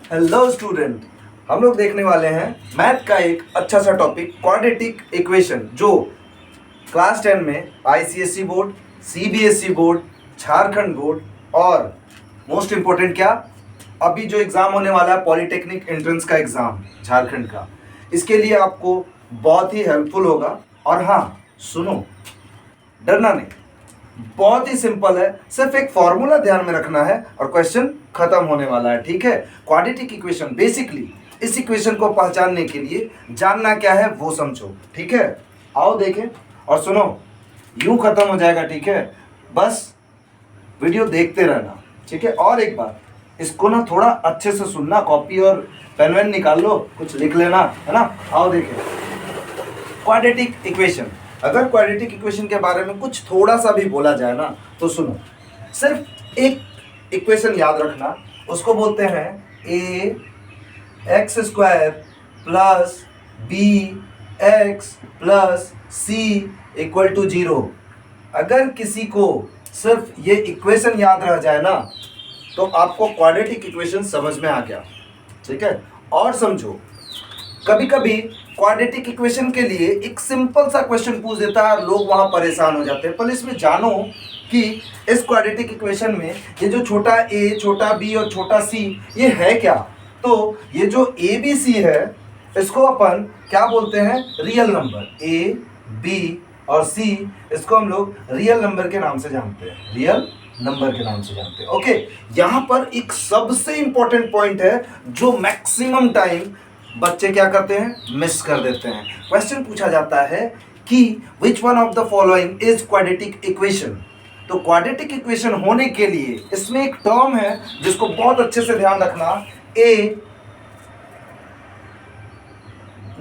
Hello student, हम लोग देखने वाले हैं मैथ का एक अच्छा सा टॉपिक क्वाड्रेटिक इक्वेशन, जो क्लास 10 में ICSE board, CBSE board, Jharkhand board और मोस्ट इम्पोर्टेंट क्या, अभी जो एग्ज़ाम होने वाला है पॉलिटेक्निक एंट्रेंस का एग्ज़ाम झारखंड का, इसके लिए आपको बहुत ही हेल्पफुल होगा। और हाँ सुनो, डरना नहीं, बहुत ही सिंपल है, सिर्फ एक फॉर्मूला ध्यान में रखना है और क्वेश्चन खत्म होने वाला है। ठीक है, क्वाड्रेटिक इक्वेशन बेसिकली इस इक्वेशन को पहचानने के लिए जानना क्या है वो समझो। ठीक है, आओ देखें और सुनो, यूं खत्म हो जाएगा। ठीक है, बस वीडियो देखते रहना। ठीक है, और एक बात, इसको ना थोड़ा अच्छे से सुनना, कॉपी और पेन वेन निकाल लो, कुछ लिख लेना, है ना। आओ देखें क्वाड्रेटिक इक्वेशन। अगर क्वाड्रेटिक इक्वेशन के बारे में कुछ थोड़ा सा भी बोला जाए ना तो सुनो, सिर्फ एक इक्वेशन याद रखना, उसको बोलते हैं a x square plus B x plus C equal to 0। अगर किसी को सिर्फ ये इक्वेशन याद रह जाए ना तो आपको क्वाड्रेटिक इक्वेशन समझ में आ गया। ठीक है, और समझो, कभी कभी क्वाड्रेटिक इक्वेशन के लिए एक सिंपल सा क्वेश्चन पूछ देता है, लोग वहां परेशान हो जाते हैं। पर इसमें जानो कि इस क्वाड्रेटिक इक्वेशन में ये जो छोटा ए, छोटा बी और छोटा सी, ये है क्या। तो ये जो ए बी सी है, इसको अपन क्या बोलते हैं, रियल नंबर। ए बी और सी, इसको हम लोग रियल नंबर के नाम से जानते हैं, रियल नंबर के नाम से जानते हैं। ओके, यहाँ पर एक सबसे इंपॉर्टेंट पॉइंट है जो मैक्सिमम टाइम बच्चे क्या करते हैं, मिस कर देते हैं। क्वेश्चन पूछा जाता है कि which one of the following is quadratic equation. तो क्वाड्रेटिक इक्वेशन होने के लिए इसमें एक टर्म है जिसको बहुत अच्छे से ध्यान रखना, ए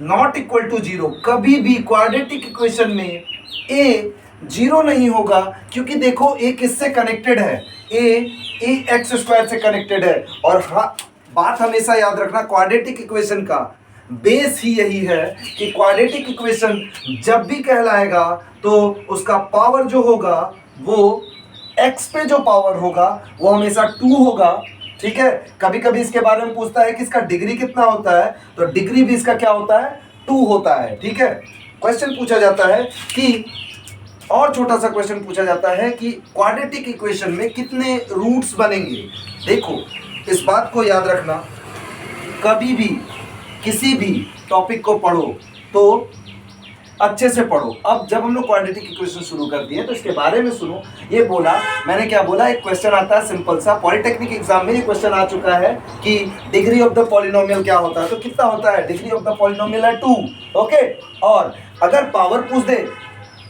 नॉट इक्वल टू 0। कभी भी क्वाड्रेटिक इक्वेशन में ए 0 नहीं होगा, क्योंकि देखो ए किससे कनेक्टेड है, ए एक्स स्क्वायर से कनेक्टेड है। और हाँ, बात हमेशा याद रखना, क्वाड्रेटिक इक्वेशन का बेस ही यही है कि क्वाड्रेटिक इक्वेशन जब भी कहलाएगा तो उसका पावर जो होगा वो x पे जो पावर होगा वो हमेशा 2 होगा। ठीक है, कभी कभी इसके बारे में पूछता है कि इसका डिग्री कितना होता है, तो डिग्री भी इसका क्या होता है, 2 होता है। ठीक है, क्वेश्चन पूछा जाता है कि, और छोटा सा क्वेश्चन पूछा जाता है कि क्वाड्रेटिक इक्वेशन में कितने रूट्स बनेंगे। देखो, इस बात को याद रखना, कभी भी किसी भी टॉपिक को पढ़ो तो अच्छे से पढ़ो। अब जब हम लोग क्वाड्रेटिक इक्वेशन शुरू कर दिए तो इसके बारे में सुनो। ये बोला, मैंने क्या बोला, एक क्वेश्चन आता है सिंपल सा, पॉलिटेक्निक एग्जाम में ये क्वेश्चन आ चुका है कि डिग्री ऑफ द पॉलिनोमियल क्या होता है। तो कितना होता है, डिग्री ऑफ द पॉलिनोमियल है 2। ओके, और अगर पावर पूछ दे,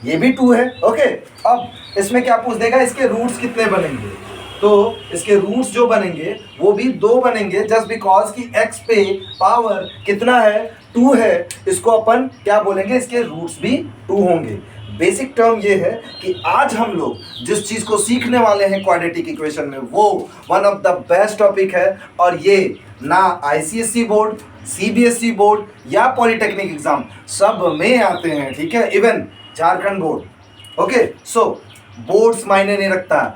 ये भी 2 है। ओके, अब इसमें क्या पूछ देगा, इसके रूट्स कितने बनेंगे। तो इसके रूट्स जो बनेंगे वो भी 2 बनेंगे, जस्ट बिकॉज कि x पे पावर कितना है, 2 है। इसको अपन क्या बोलेंगे, इसके रूट्स भी 2 होंगे। बेसिक टर्म ये है कि आज हम लोग जिस चीज़ को सीखने वाले हैं क्वाड्रेटिक इक्वेशन में, वो one of the best topic है। और ये ना आईसीएसई बोर्ड, सीबीएसई बोर्ड या पॉलिटेक्निक एग्जाम सब में आते हैं। ठीक है, इवन झारखंड बोर्ड। ओके, सो बोर्ड्स मायने नहीं रखता,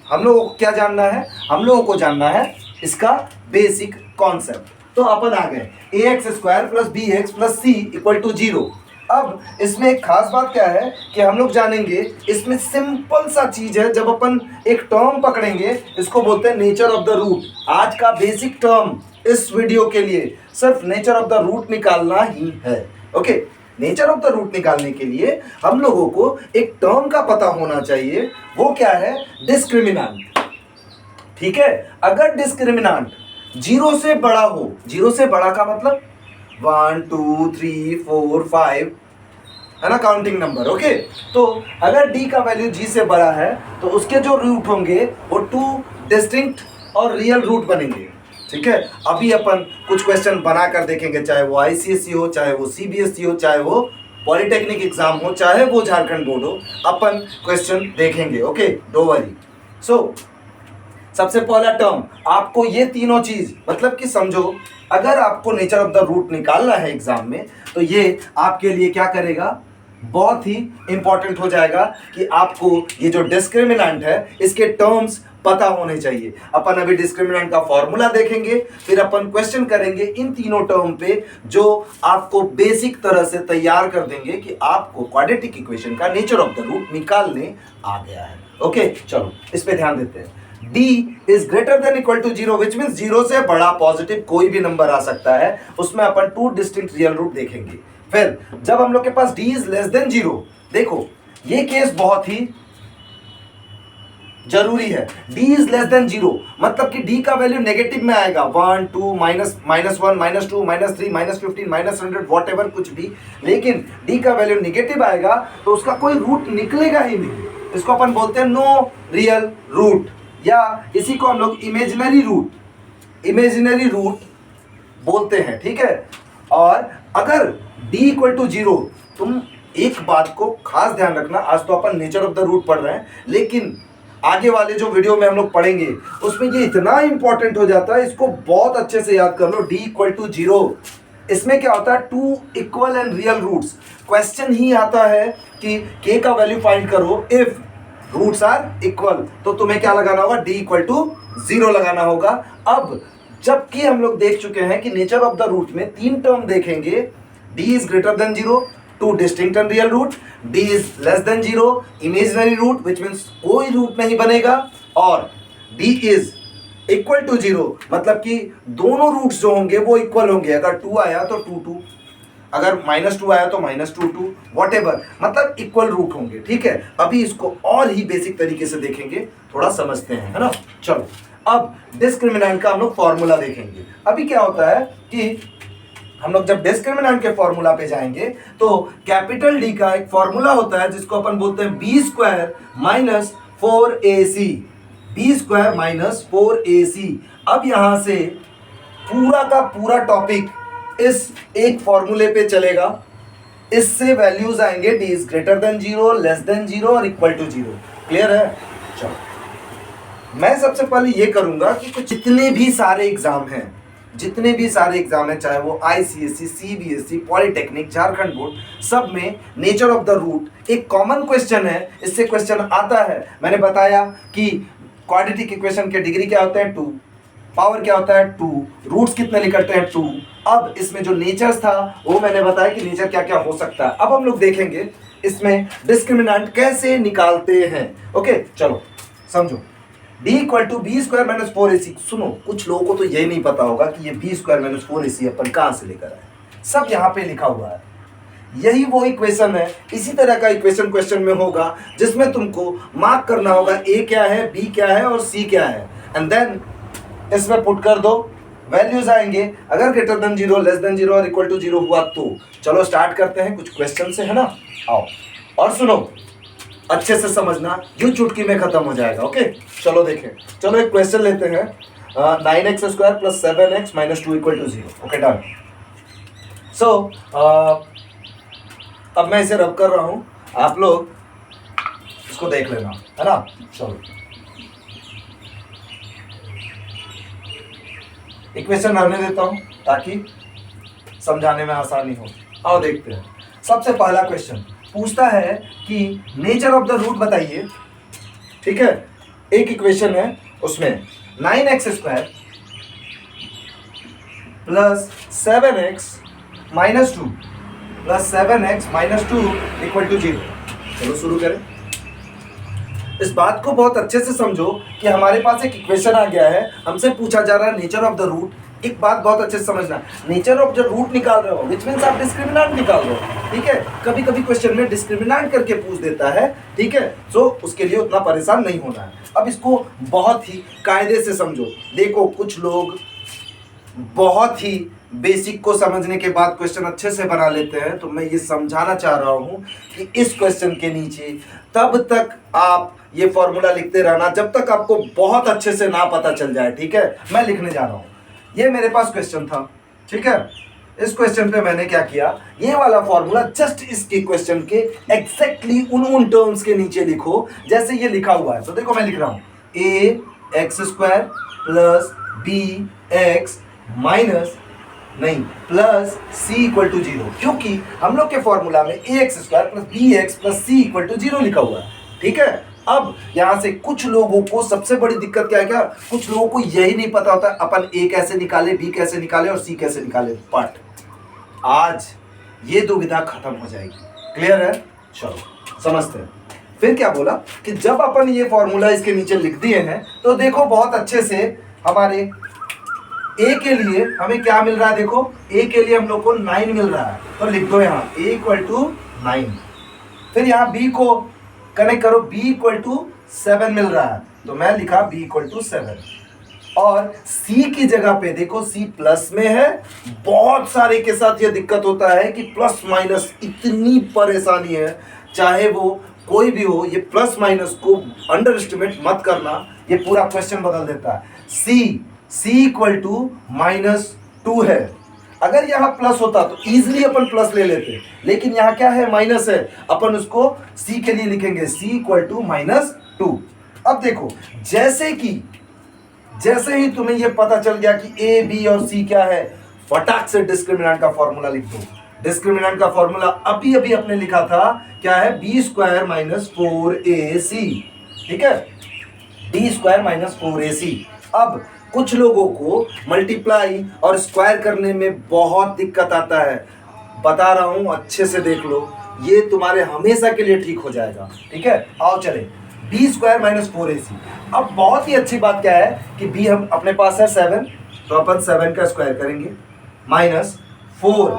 हम लोगों को क्या जानना है, हम लोगों को जानना है इसका बेसिक कॉन्सेप्ट। तो अपन आ गए a x square plus B x plus C equal to 0। अब इसमें एक खास बात क्या है कि हम लोग जानेंगे, इसमें सिंपल सा चीज है, जब अपन एक टर्म पकड़ेंगे इसको बोलते हैं नेचर ऑफ द रूट। आज का बेसिक टर्म इस वीडियो के लिए सिर्फ नेचर ऑफ द रूट निकालना ही है। Okay, nature of the root निकालने के लिए हम लोगों को एक टर्म का पता होना चाहिए, वो क्या है, डिस्क्रिमिनेंट। ठीक है, अगर डिस्क्रिमिनेंट 0 से बड़ा हो, 0 से बड़ा का मतलब 1 2 3 4 5 है ना, काउंटिंग नंबर। ओके, तो अगर d का वैल्यू g से बड़ा है तो उसके जो रूट होंगे वो 2 डिस्टिंक्ट और रियल रूट बनेंगे। ठीक है, अभी अपन कुछ क्वेश्चन बनाकर देखेंगे, चाहे वो आईसीएसई हो, चाहे वो सीबीएसई हो, चाहे वो पॉलिटेक्निक एग्जाम हो, चाहे वो झारखंड बोर्ड हो, अपन क्वेश्चन देखेंगे। Okay, don't worry. सो सबसे पहला टर्म, आपको ये तीनों चीज मतलब कि समझो, अगर आपको नेचर ऑफ द रूट निकालना है एग्जाम में तो ये आपके लिए क्या करेगा, बहुत ही इंपॉर्टेंट हो जाएगा कि आपको ये जो डिस्क्रिमिनेंट है इसके टर्म्स पता होने चाहिए। अपन अभी डिस्क्रिमिनेंट का फॉर्मूला देखेंगे, फिर अपन क्वेश्चन करेंगे इन तीनों टर्म पे जो आपको बेसिक तरह से तैयार कर देंगे कि आपको क्वाड्रेटिक इक्वेशन का नेचर ऑफ द रूट निकालने आ गया है। ओके, चलो इस पे ध्यान देते हैं। d is greater than equal to 0 which means 0 से बड़ा पॉजिटिव कोई भी नंबर आ सकता है, उसमें अपन टू डिस्टिंक्ट रियल रूट देखेंगे। फिर जब हम लोग के पास d इज लेस देन 0, देखो ये केस बहुत ही जरूरी है। d इज लेस देन 0 मतलब कि d का वैल्यू नेगेटिव में आएगा, 1 2 माइनस -1 -2 -3 -15 -100 वॉट एवर कुछ भी, लेकिन d का वैल्यू नेगेटिव आएगा तो उसका कोई रूट निकलेगा ही नहीं। इसको अपन बोलते हैं नो रियल रूट, या इसी को हम लोग इमेजिनरी रूट बोलते हैं, ठीक है। और अगर d इक्वल टू 0, तुम एक बात को खास ध्यान रखना, आज तो अपन नेचर ऑफ द रूट पढ़ रहे हैं, लेकिन आगे वाले जो वीडियो में हम लोग पढ़ेंगे उसमें ये इतना इंपॉर्टेंट हो जाता है, इसको बहुत अच्छे से याद कर लो। d इक्वल टू 0, इसमें क्या होता है, two equal and real roots. Question ही आता है कि k का वैल्यू फाइंड करो इफ रूट्स आर इक्वल, तो तुम्हें क्या लगाना होगा, d इक्वल टू 0 लगाना होगा। अब जबकि हम लोग देख चुके हैं कि नेचर ऑफ द रूट में तीन टर्म देखेंगे, d is greater than 0, two distinct and real root, d is less than 0, imaginary root which means कोई रूट नहीं बनेगा, और d इज इक्वल टू 0 मतलब कि दोनों रूट्स जो होंगे वो इक्वल होंगे। अगर 2 आया तो 2 2, अगर -2 आया तो -2 2, वॉट एवर, मतलब इक्वल रूट होंगे, ठीक है। अभी इसको और ही बेसिक तरीके से देखेंगे, थोड़ा समझते हैं, है ना। चलो अब डिस्क्रिमिनेंट का हम लोग फॉर्मूला देखेंगे। अभी क्या होता है कि हम लोग जब डिस्क्रिमिनेंट के फॉर्मूला पे जाएंगे तो कैपिटल डी का एक फॉर्मूला होता है जिसको अपन बोलते हैं b² - 4ac, b² - 4ac। अब यहां से पूरा का पूरा टॉपिक इस एक फॉर्मूले पे चलेगा, इससे वैल्यूज आएंगे d is greater than 0, less than 0 और इक्वल टू 0। क्लियर है। चलो मैं सबसे पहले ये करूंगा कि कुछ जितने भी सारे एग्जाम हैं, चाहे वो ICSE, CBSE, polytechnic, Jharkhand board, सब में नेचर ऑफ द रूट एक कॉमन क्वेश्चन है, इससे क्वेश्चन आता है। मैंने बताया कि क्वाड्रेटिक इक्वेशन के डिग्री क्या होता है 2, पावर क्या होता है 2, रूट्स कितने निकलते हैं 2। अब इसमें जो नेचर्स था वो मैंने बताया कि नेचर क्या क्या हो सकता है। अब हम लोग देखेंगे इसमें डिस्क्रिमिनेंट कैसे निकालते हैं। ओके चलो समझो, d equal to b² - 4ac। सुनो, कुछ लोगों को तो यही नहीं पता होगा कि ये b² - 4ac अपन कहाँ से लेकर आए, सब यहाँ पे लिखा हुआ है। यही वो इक्वेशन है, इसी तरह का इक्वेशन क्वेश्चन में होगा जिसमें तुमको मार्क करना होगा a क्या है, b क्या है और c क्या है, एंड देन इसमें पुट कर दो, वैल्यूज आएंगे। अगर ग्रेटर देन 0, लेस देन 0 और इक्वल टू 0 हुआ तो चलो स्टार्ट करते हैं कुछ क्वेश्चन से, है ना। आओ और सुनो, अच्छे से समझना, यूं चुटकी में खत्म हो जाएगा। ओके चलो देखें, चलो एक क्वेश्चन लेते हैं, 9x² + 7x - 2 = 0। Okay done. सो अब मैं इसे रब कर रहा हूं, आप लोग इसको देख लेना, है ना। चलो इक्वेशन रहने देता हूं ताकि समझाने में आसानी हो। आओ देखते हैं। सबसे पहला क्वेश्चन पूछता है कि नेचर ऑफ द रूट बताइए, ठीक है। एक इक्वेशन है, उसमें 9x² + 7x - 2 + 7x - 2 = 0। चलो शुरू करें। इस बात को बहुत अच्छे से समझो कि हमारे पास एक इक्वेशन आ गया है, हमसे पूछा जा रहा है नेचर ऑफ द रूट। एक बात बहुत अच्छे से समझना, नेचर ऑफ द रूट निकाल रहे हो विच मीन्स आप डिस्क्रिमिनेंट निकाल रहे हो, ठीक है। कभी कभी क्वेश्चन में डिस्क्रिमिनेंट करके पूछ देता है, ठीक है। सो उसके लिए उतना परेशान नहीं होना है। अब इसको बहुत ही कायदे से समझो। देखो कुछ लोग बहुत ही बेसिक को समझने के बाद क्वेश्चन अच्छे से बना लेते हैं, तो मैं ये समझाना चाह रहा हूँ कि इस क्वेश्चन के नीचे तब तक आप ये फॉर्मूला लिखते रहना जब तक आपको बहुत अच्छे से ना पता चल जाए, ठीक है। मैं लिखने जा रहा हूँ, ये मेरे पास क्वेश्चन था, ठीक है। इस क्वेश्चन पे मैंने क्या किया, ये वाला फॉर्मूला जस्ट इसके क्वेश्चन के एग्जैक्टली उन टर्म्स के नीचे लिखो जैसे ये लिखा हुआ है। तो देखो मैं लिख रहा हूँ ax² + bx - नहीं, प्लस सी इक्वल टू 0, क्योंकि हम लोग के फॉर्मूला में ax square plus B x plus C equal to 0 लिखा हुआ है। ठीक है, अब यहां से कुछ लोगों को सबसे बड़ी दिक्कत क्या है, क्या कुछ लोगों को यही नहीं पता होता अपन a कैसे निकाले, b कैसे निकाले और c कैसे निकाले, बट आज ये दुविधा खत्म हो जाएगी। क्लियर है? चलो समझते हैं। फिर क्या बोला कि जब अपन ये फॉर्मूला इसके नीचे लिख दिए हैं तो देखो बहुत अच्छे से हमारे a के लिए हमें क्या मिल रहा है, देखो a के लिए हम लोग को 9 मिल रहा है, तो लिख दो यहाँ a इक्वल टू 9। फिर यहाँ b को कनेक्ट करो, b इक्वल टू 7 मिल रहा है, तो मैं लिखा b इक्वल टू 7। और c की जगह पे देखो c प्लस में है। बहुत सारे के साथ ये दिक्कत होता है कि प्लस माइनस इतनी परेशानी है, चाहे वो कोई भी हो, ये प्लस माइनस को अंडर एस्टिमेट मत करना, ये पूरा क्वेश्चन बदल देता है। c इक्वल टू -2 है। अगर यहाँ प्लस होता तो इजीली अपन प्लस ले लेते, लेकिन यहाँ क्या है, माइनस है, अपन उसको c के लिए लिखेंगे c इक्वल टू -2। अब देखो जैसे ही तुम्हें ये पता चल गया कि a b और c क्या है, फटाक से डिस्क्रिमिनेंट का फॉर्मूला लिख दो। डिस्क्रिमिनेंट का फॉर्मूला अभी अभी अपने लिखा था, क्या है, b स्क्वायर माइनस 4ac। ठीक है, b स्क्वायर माइनस 4ac। अब कुछ लोगों को मल्टीप्लाई और स्क्वायर करने में बहुत दिक्कत आता है, बता रहा हूं अच्छे से देख लो, ये तुम्हारे हमेशा के लिए ठीक हो जाएगा। ठीक है, आओ चले, b स्क्वायर माइनस 4ac। अब बहुत ही अच्छी बात क्या है कि b हम अपने पास है 7, तो अपन 7 का स्क्वायर करेंगे, माइनस 4,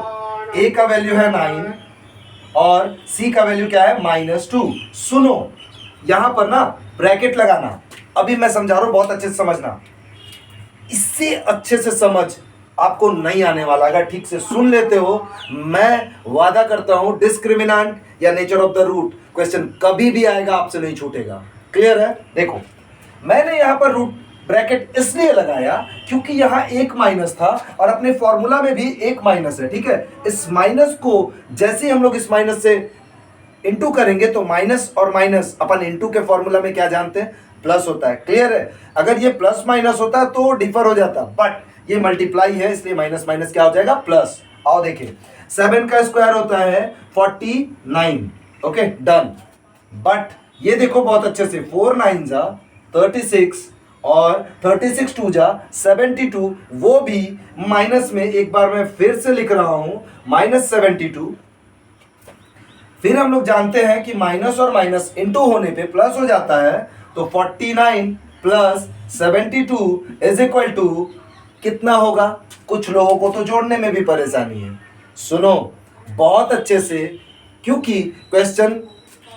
a का वैल्यू है 9 और c का वैल्यू क्या है, -2। सुनो, यहां पर ना ब्रैकेट लगाना, अभी मैं समझा रहा हूं, बहुत अच्छे से समझना, इससे अच्छे से समझ आपको नहीं आने वाला। अगर ठीक से सुन लेते हो, मैं वादा करता हूं डिस्क्रिमिनेंट या nature of the root question कभी भी आएगा, आपसे नहीं छूटेगा। क्लियर है? देखो मैंने यहां पर रूट ब्रैकेट इसलिए लगाया क्योंकि यहाँ एक माइनस था और अपने फॉर्मूला में भी एक माइनस है। ठीक है, इस माइनस को जैसे ही हम लोग इस माइनस से इंटू करेंगे तो माइनस और माइनस अपन इंटू के फॉर्मूला में क्या जानते हैं, प्लस होता है। क्लियर है? अगर ये प्लस माइनस होता तो डिफर हो जाता, बट ये मल्टीप्लाई है इसलिए माइनस माइनस क्या हो जाएगा, प्लस। आओ देखिए, 7 का स्क्वायर होता है 49। Okay done. बट ये देखो बहुत अच्छे से, 4 9 जा 36 और 36 2 जा 72, वो भी माइनस में। एक बार मैं फिर से लिख रहा हूं, -72। फिर हम लोग जानते हैं कि माइनस और माइनस इंटू होने पे प्लस हो जाता है, तो 49 प्लस 72 इज इक्वल टू कितना होगा। कुछ लोगों को तो जोड़ने में भी परेशानी है, सुनो बहुत अच्छे से, क्योंकि क्वेश्चन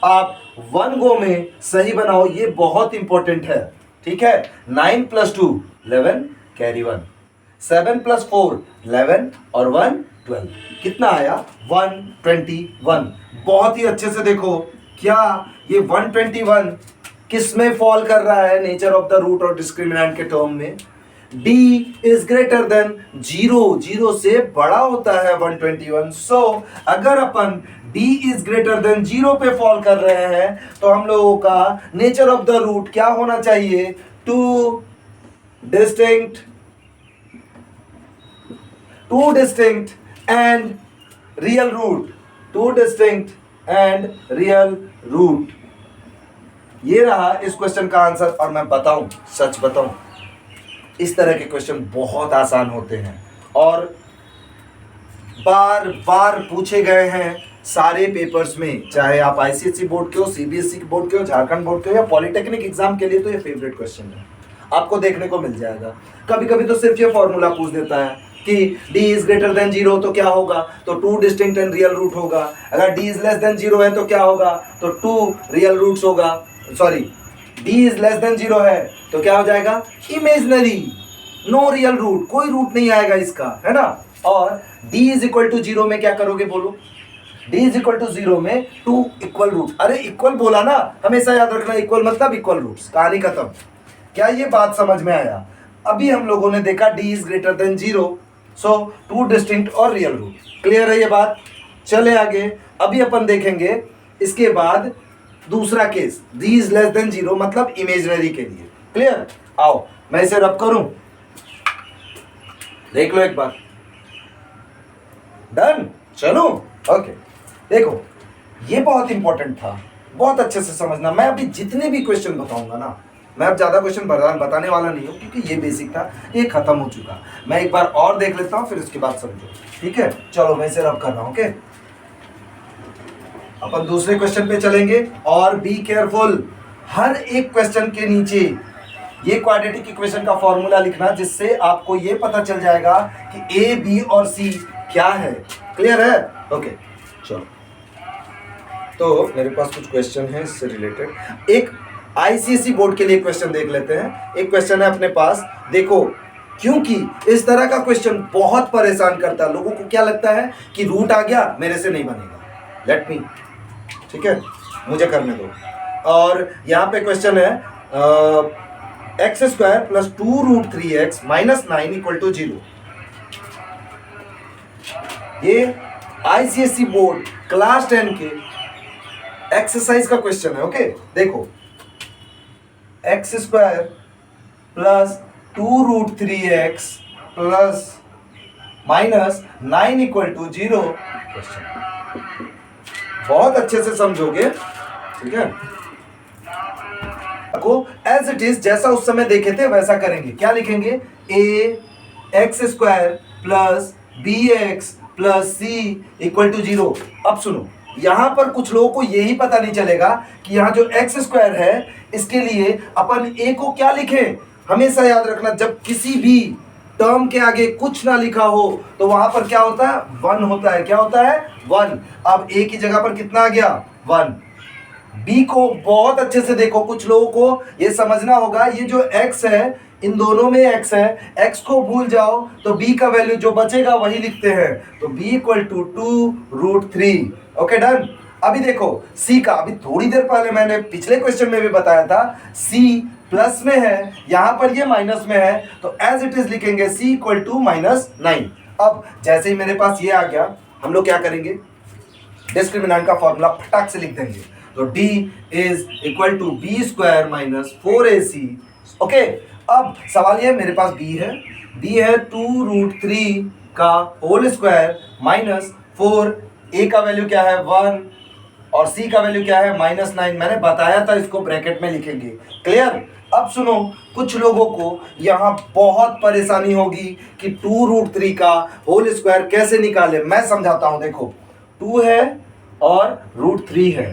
आप वन गो में सही बनाओ, ये बहुत इंपॉर्टेंट है। ठीक है, 9 + 2 11 कैरी 1, 7 + 4 11 और 1 12, कितना आया 121। बहुत ही अच्छे से देखो, क्या ये 121 किस में फॉल कर रहा है, नेचर ऑफ द रूट और डिस्क्रिमिनेंट के टर्म में। d इज ग्रेटर देन 0, 0 से बड़ा होता है 121। सो अगर अपन d इज ग्रेटर देन 0 पे फॉल कर रहे हैं तो हम लोगों का नेचर ऑफ द रूट क्या होना चाहिए, two distinct and real root, two distinct and real root. ये रहा इस क्वेश्चन का आंसर। और मैं बताऊं, सच बताऊं, इस तरह के क्वेश्चन बहुत आसान होते हैं और बार बार पूछे गए हैं सारे पेपर्स में, चाहे आप आईसीएसई बोर्ड के हो, सीबीएसई बोर्ड के हो, झारखंड बोर्ड के हो या पॉलिटेक्निक एग्जाम के लिए, तो ये फेवरेट क्वेश्चन है, आपको देखने को मिल जाएगा। कभी कभी तो सिर्फ ये फॉर्मूला पूछ देता है कि d इज ग्रेटर देन 0 तो क्या होगा, तो 2 डिस्टिंक्ट एंड रियल रूट होगा। अगर d इज लेस देन 0 है तो क्या होगा, तो 2 रियल रूट्स होगा। Sorry, d is less than 0 है तो क्या हो जाएगा, इमेजिनरी, नो रियल रूट, कोई रूट नहीं आएगा इसका, है ना। और d इज इक्वल टू 0 में क्या करोगे, बोलो, d इज इक्वल टू 0 में 2 इक्वल रूट। अरे इक्वल बोला ना, हमेशा याद रखना, इक्वल मतलब इक्वल रूट्स, कहानी खत्म। क्या ये बात समझ में आया? अभी हम लोगों ने देखा d is greater than 0, so 2 distinct और रियल रूट। क्लियर है ये बात? चले आगे, अभी अपन देखेंगे इसके बाद दूसरा case, d is less than 0 मतलब इमेजिनरी के लिए। क्लियर? आओ मैं इसे रब करूं, देख लो एक बार। डन। चलो ओके, देखो ये बहुत इंपॉर्टेंट था, बहुत अच्छे से समझना। मैं अभी जितने भी क्वेश्चन बताऊंगा ना, मैं अब ज़्यादा क्वेश्चन बताने वाला नहीं हूँ क्योंकि ये बेसिक था, ये खत्म हो चुका। मैं एक बार और देख लेता हूँ, फिर उसके बाद समझो, ठीक है। चलो मैं इसे रब कर रहा हूँ। ओके, अपन दूसरे क्वेश्चन पे चलेंगे। और बी केयरफुल, हर एक क्वेश्चन के नीचे ये क्वाड्रेटिक इक्वेशन का फॉर्मूला लिखना, जिससे आपको ये पता चल जाएगा कि ए बी और सी क्या है। क्लियर है? ओके चलो, तो मेरे पास कुछ क्वेश्चन है इससे रिलेटेड। एक आईसीएसई बोर्ड के लिए क्वेश्चन देख लेते हैं। एक क्वेश्चन है अपने पास, देखो, क्योंकि इस तरह का क्वेश्चन बहुत परेशान करता है लोगों को। क्या लगता है कि रूट आ गया, मेरे से नहीं बनेगा, लेट मी, ठीक है, मुझे करने दो। और यहाँ पे क्वेश्चन है x square plus 2√3x minus 9 equal to 0। ये आईसीएसई बोर्ड क्लास 10 के एक्सरसाइज का क्वेश्चन है। ओके, देखो, X square plus 2√3x plus minus 9 equal to 0। बहुत अच्छे से समझोगे, ठीक है। को एज इट इज जैसा उस समय देखे थे वैसा करेंगे। क्या लिखेंगे? A x square plus B x plus C equal to 0। अब सुनो, यहां पर कुछ लोगों को यही पता नहीं चलेगा कि यहां जो एक्स स्क्वायर है इसके लिए अपन ए को क्या लिखें। हमेशा याद रखना, जब किसी भी टर्म के आगे कुछ ना लिखा हो तो वहां पर क्या होता है? 1 होता है। क्या होता है? 1। अब ए की जगह पर कितना आ गया? 1। बी को बहुत अच्छे से देखो, कुछ लोगों को ये समझना होगा, ये जो x है, इन दोनों में x है, x को भूल जाओ तो b का वैल्यू जो बचेगा वही लिखते हैं, तो b equal to 2√3। Okay done. अभी देखो c का, अभी थोड़ी देर पहले मैंने पिछले क्वेश्चन में भी बताया था, c प्लस में है, यहां पर ये माइनस में है, तो एज इट इज लिखेंगे c इक्वल टू -9। अब जैसे ही मेरे पास ये आ गया, हम लोग क्या करेंगे? डिस्क्रिमिनेंट का फॉर्मूला फटाक से लिख देंगे, तो d is equal to B square minus 4ac। Okay, अब सवाल ये, मेरे पास b है, b है 2√3 का होल स्क्वायर माइनस 4, a का वैल्यू क्या है? 1, और c का वैल्यू क्या है? -9। मैंने बताया था इसको ब्रैकेट में लिखेंगे। क्लियर? अब सुनो, कुछ लोगों को यहाँ बहुत परेशानी होगी कि 2√3 का होल स्क्वायर कैसे निकाले। मैं समझाता हूँ। देखो, 2 है और √3 है,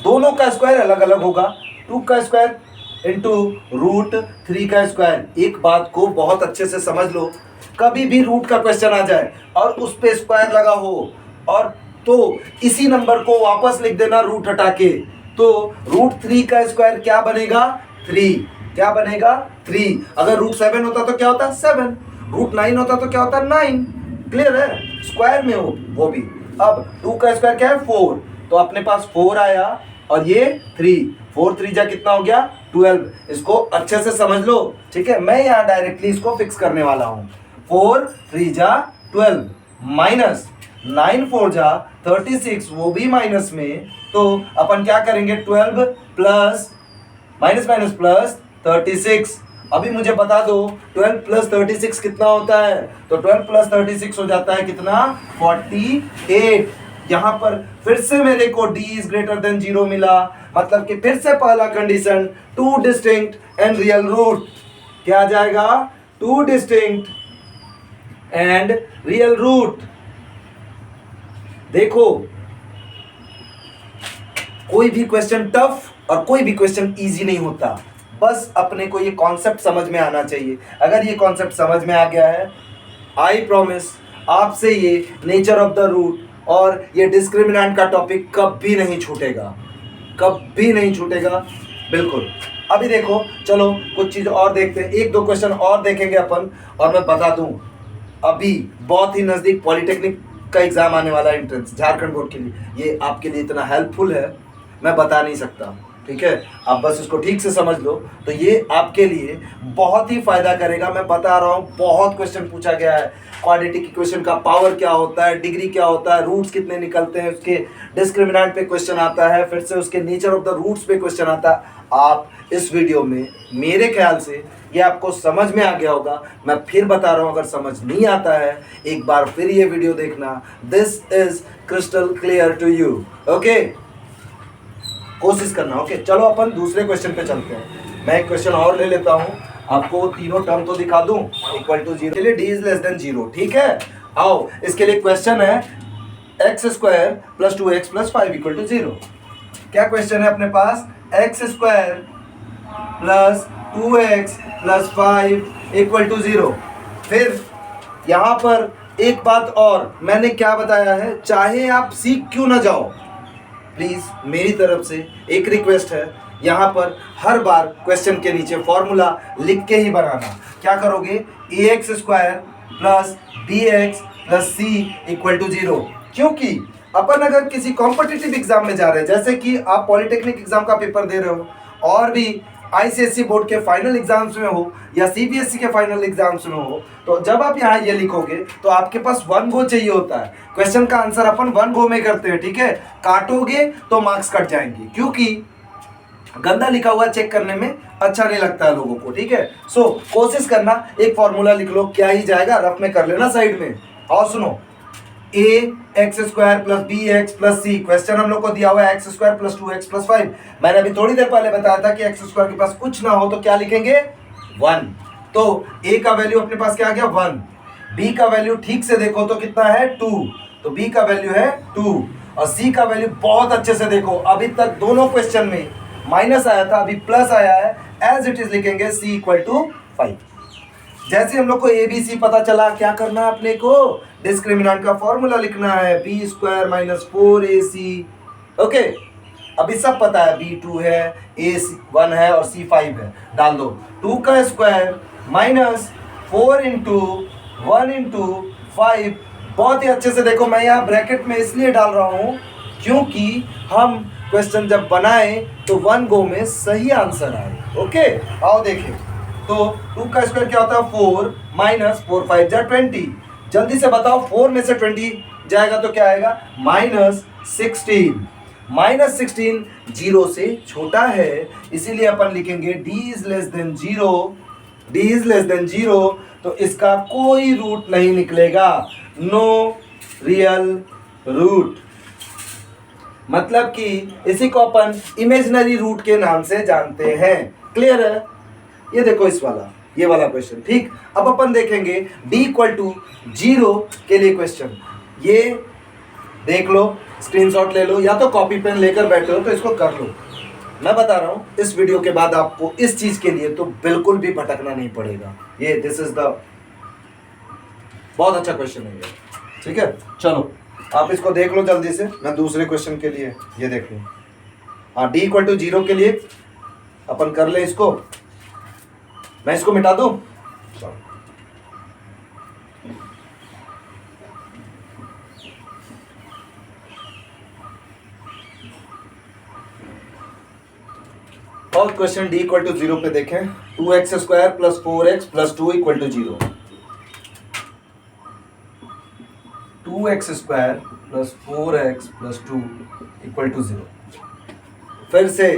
दोनों का स्क्वायर अलग अलग होगा। 2 का स्क्वायर इंटू √3 का स्क्वायर। एक बात को बहुत अच्छे से समझ लो, कभी भी रूट का क्वेश्चन आ जाए और उस पे स्क्वायर लगा हो, और तो इसी नंबर को वापस लिख देना रूट हटा के, तो √3 का स्क्वायर क्या बनेगा? 3। क्या बनेगा? 3। अगर √7 होता तो क्या होता? 7। √9 होता तो क्या होता? 9। क्लियर है? स्क्वायर में हो वो भी। अब 2 का स्क्वायर क्या है? 4, तो अपने पास 4 आया और ये 3, 4 3 जा कितना हो गया? 12। इसको अच्छे से समझ लो, ठीक है। मैं यहाँ डायरेक्टली इसको फिक्स करने वाला हूँ। 4 3 जा 12 माइनस 9 4 जा 36, वो भी माइनस में, तो अपन क्या करेंगे? 12 प्लस माइनस माइनस प्लस 36। अभी मुझे बता दो 12 प्लस 36 कितना होता है? तो 12 प्लस 36 हो जाता है कितना? 48। यहाँ पर फिर से मेरे को d इज ग्रेटर देन 0 मिला, मतलब कि फिर से पहला condition 2 distinct and real root. क्या आ जाएगा? 2 डिस्टिंक्ट एंड रियल रूट। देखो, कोई भी क्वेश्चन टफ और कोई भी क्वेश्चन इजी नहीं होता, बस अपने को ये कॉन्सेप्ट समझ में आना चाहिए। अगर ये कॉन्सेप्ट समझ में आ गया है, आई प्रॉमिस आपसे ये नेचर ऑफ द रूट और ये डिस्क्रिमिनेंट का टॉपिक कभी नहीं छूटेगा, कभी नहीं छूटेगा, बिल्कुल। अभी देखो, चलो कुछ चीज़ और देखते हैं, 1-2 क्वेश्चन और देखेंगे अपन, और मैं बता दूं अभी बहुत ही नज़दीक पॉलिटेक्निक का एग्ज़ाम आने वाला है, एंट्रेंस झारखंड बोर्ड के लिए। ये आपके लिए इतना हेल्पफुल है, मैं बता नहीं सकता। ठीक है, आप बस इसको ठीक से समझ लो तो ये आपके लिए बहुत ही फायदा करेगा। मैं बता रहा हूँ बहुत क्वेश्चन पूछा गया है, क्वाड्रेटिक इक्वेशन का पावर क्या होता है, डिग्री क्या होता है, रूट्स कितने निकलते हैं, उसके डिस्क्रिमिनेंट पे क्वेश्चन आता है, फिर से उसके नेचर ऑफ द रूट्स पे क्वेश्चन आता है। आप इस वीडियो में मेरे ख्याल से ये आपको समझ में आ गया होगा। मैं फिर बता रहा हूँ, अगर समझ नहीं आता है एक बार फिर ये वीडियो देखना। This is crystal clear to you, okay? कोशिश करना, ओके? चलो अपन दूसरे क्वेश्चन पे चलते हैं। मैं एक क्वेश्चन और ले लेता हूँ, आपको तीनों टर्म तो दिखा दूं। इक्वल टू 0 के लिए डी इज लेस देन 0, ठीक है? आओ, इसके लिए क्वेश्चन है x square plus 2x plus 5 equal to 0। क्या क्वेश्चन है अपने पास? X square plus 2x plus 5 equal to 0। फिर यहाँ पर एक बात और मैंने क्या बताया है, चाहे आप सीख क्यों ना जाओ, प्लीज़ मेरी तरफ से एक रिक्वेस्ट है, यहाँ पर हर बार क्वेश्चन के नीचे फॉर्मूला लिख के ही बनाना। क्या करोगे? ax square plus bx plus C equal to 0। क्योंकि अपन अगर किसी कॉम्पिटिटिव एग्जाम में जा रहे हैं, जैसे कि आप पॉलिटेक्निक एग्जाम का पेपर दे रहे हो और भी आईसीएसई बोर्ड के फाइनल एग्जाम्स में हो या सीबीएसई के फाइनल एग्जाम्स में हो, तो जब आप यहाँ ये लिखोगे तो आपके पास 1 गो चाहिए होता है। क्वेश्चन का आंसर अपन 1 गो में करते हैं, ठीक है? काटोगे तो मार्क्स कट जाएंगे, क्योंकि गंदा लिखा हुआ चेक करने में अच्छा नहीं लगता है लोगों को, ठीक है? सो कोशिश करना, एक फॉर्मूला लिख लो, क्या ही जाएगा, रफ में कर लेना साइड में। और सुनो, a x square plus B x plus c, question हम लोग को दिया हुआ है x square plus 2x plus 5। मैंने अभी थोड़ी देर पहले बताया था कि एक्स स्क्वायर के पास कुछ ना हो तो क्या लिखेंगे? 1। तो a का वैल्यू अपने पास क्या आ गया? 1। b का वैल्यू ठीक से देखो तो कितना है? 2। तो b का वैल्यू है 2 और c का वैल्यू बहुत अच्छे से देखो, अभी तक दोनों क्वेश्चन में माइनस आया था, अभी प्लस आया है। एज इट इज लिखेंगे c इक्वल टू 5। जैसे हम लोग को ए बी सी पता चला, क्या करना है अपने को? डिस्क्रिमिनेंट का फॉर्मूला लिखना है, B square minus 4ac, okay? अभी सब पता है, बी 2 है, ए 1 है और सी 5 है, डाल दो। 2 का स्क्वायर माइनस 4 इंटू 1 इंटू 5। बहुत ही अच्छे से देखो, मैं यहाँ ब्रैकेट में इसलिए डाल रहा हूँ क्योंकि हम क्वेश्चन जब बनाए तो 1 गो में सही आंसर आए, ओके? आओ देखें, तो 2 का स्क्वायर क्या होता है? 4 माइनस 4 5 जा 20। जल्दी से बताओ, 4 में से 20 जाएगा तो क्या आएगा? माइनस 16। माइनस 16 0 से छोटा है, इसीलिए अपन लिखेंगे d is less than 0। d is less than 0 तो इसका कोई रूट नहीं निकलेगा, नो रियल रूट। मतलब कि इसी को अपन इमेजिनरी रूट के नाम से जानते हैं। क्लियर है? ये देखो इस वाला, ये वाला क्वेश्चन, ठीक? अब अपन देखेंगे d इक्वल टू 0 के लिए क्वेश्चन। ये देख लो, स्क्रीनशॉट ले लो, या तो कॉपी पेन लेकर बैठे हो तो इसको कर लो। मैं बता रहा हूँ इस वीडियो के बाद आपको इस चीज के लिए तो बिल्कुल भी भटकना नहीं पड़ेगा। ये दिस इज द बहुत अच्छा क्वेश्चन है ये, ठीक है? चलो आप इसको देख लो जल्दी से। मैं दूसरे क्वेश्चन के लिए ये देख लो। हाँ, d इक्वल टू 0 के लिए अपन कर ले इसको। मैं इसको मिटा दूं? और क्वेश्चन d इक्वल टू 0 पे देखें, 2x square plus 4x plus 2 equal to 0। 2x square plus 4x plus 2 equal to 0। फिर से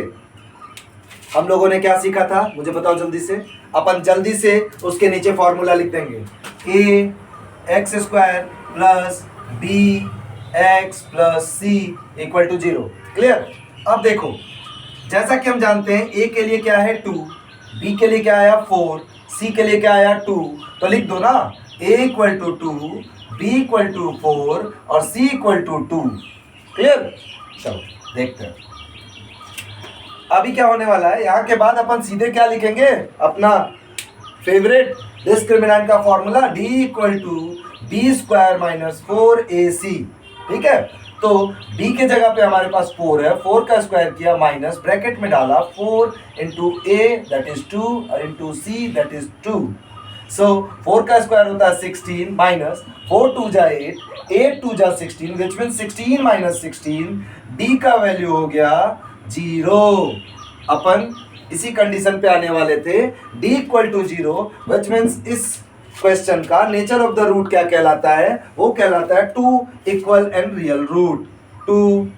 हम लोगों ने क्या सीखा था, मुझे बताओ जल्दी से। अपन जल्दी से उसके नीचे फॉर्मूला लिख देंगे, a X square plus B x plus C equal to 0। Clear? अब देखो, जैसा कि हम जानते हैं a के लिए क्या है 2, b के लिए क्या आया 4, c के लिए क्या आया 2, तो लिख दो ना a equal to 2, b equal to 4 और c इक्वल टू 2। क्लियर? चलो देखते हैं अभी क्या होने वाला है। यहाँ के बाद अपन सीधे क्या लिखेंगे? अपना फेवरेट डिस्क्रिमिनेंट का formula, d equal to B square minus 4ac, ठीक है? तो b के जगह पे हमारे पास 4 है, 4 का स्क्वायर किया माइनस ब्रैकेट में डाला 4 इंटू a दैट इज 2 और इंटू c दैट इज 2। सो 4 का स्क्वायर होता है 16 माइनस 4 2 जा 8, 8 2 जा 16 विच मीन 16 माइनस 16। d का वैल्यू हो गया जीरो। अपन इसी कंडीशन पे आने वाले थे, d equal to zero, which means इस क्वेश्चन का नेचर ऑफ द रूट क्या कहलाता है, वो कहलाता है two equal and real root, two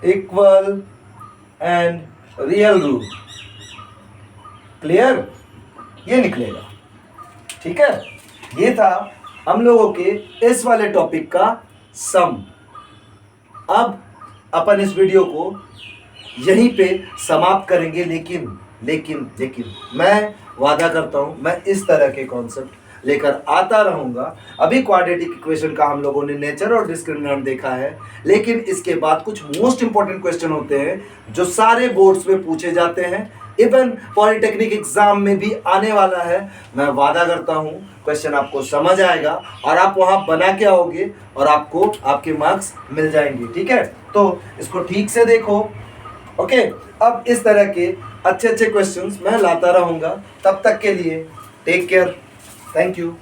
equal and real root. Clear? ये निकलेगा। ठीक है, ये था हम लोगों के इस वाले टॉपिक का सम। अब अपन इस वीडियो को यहीं पे समाप्त करेंगे, लेकिन लेकिन लेकिन मैं वादा करता हूं मैं इस तरह के कॉन्सेप्ट लेकर आता रहूंगा। अभी क्वाड्रेटिक इक्वेशन का हम लोगों ने नेचर और डिस्क्रिमिनेंट देखा है, लेकिन इसके बाद कुछ मोस्ट इंपॉर्टेंट क्वेश्चन होते हैं जो सारे बोर्ड्स में पूछे जाते हैं, इवन पॉलिटेक्निक एग्जाम में भी आने वाला है। मैं वादा करता हूं क्वेश्चन आपको समझ आएगा और आप वहां बना के आओगे और आपको आपके मार्क्स मिल जाएंगे। ठीक है, तो इसको ठीक से देखो। ओके, अब इस तरह के अच्छे अच्छे क्वेश्चंस मैं लाता रहूंगा। तब तक के लिए टेक केयर, थैंक यू।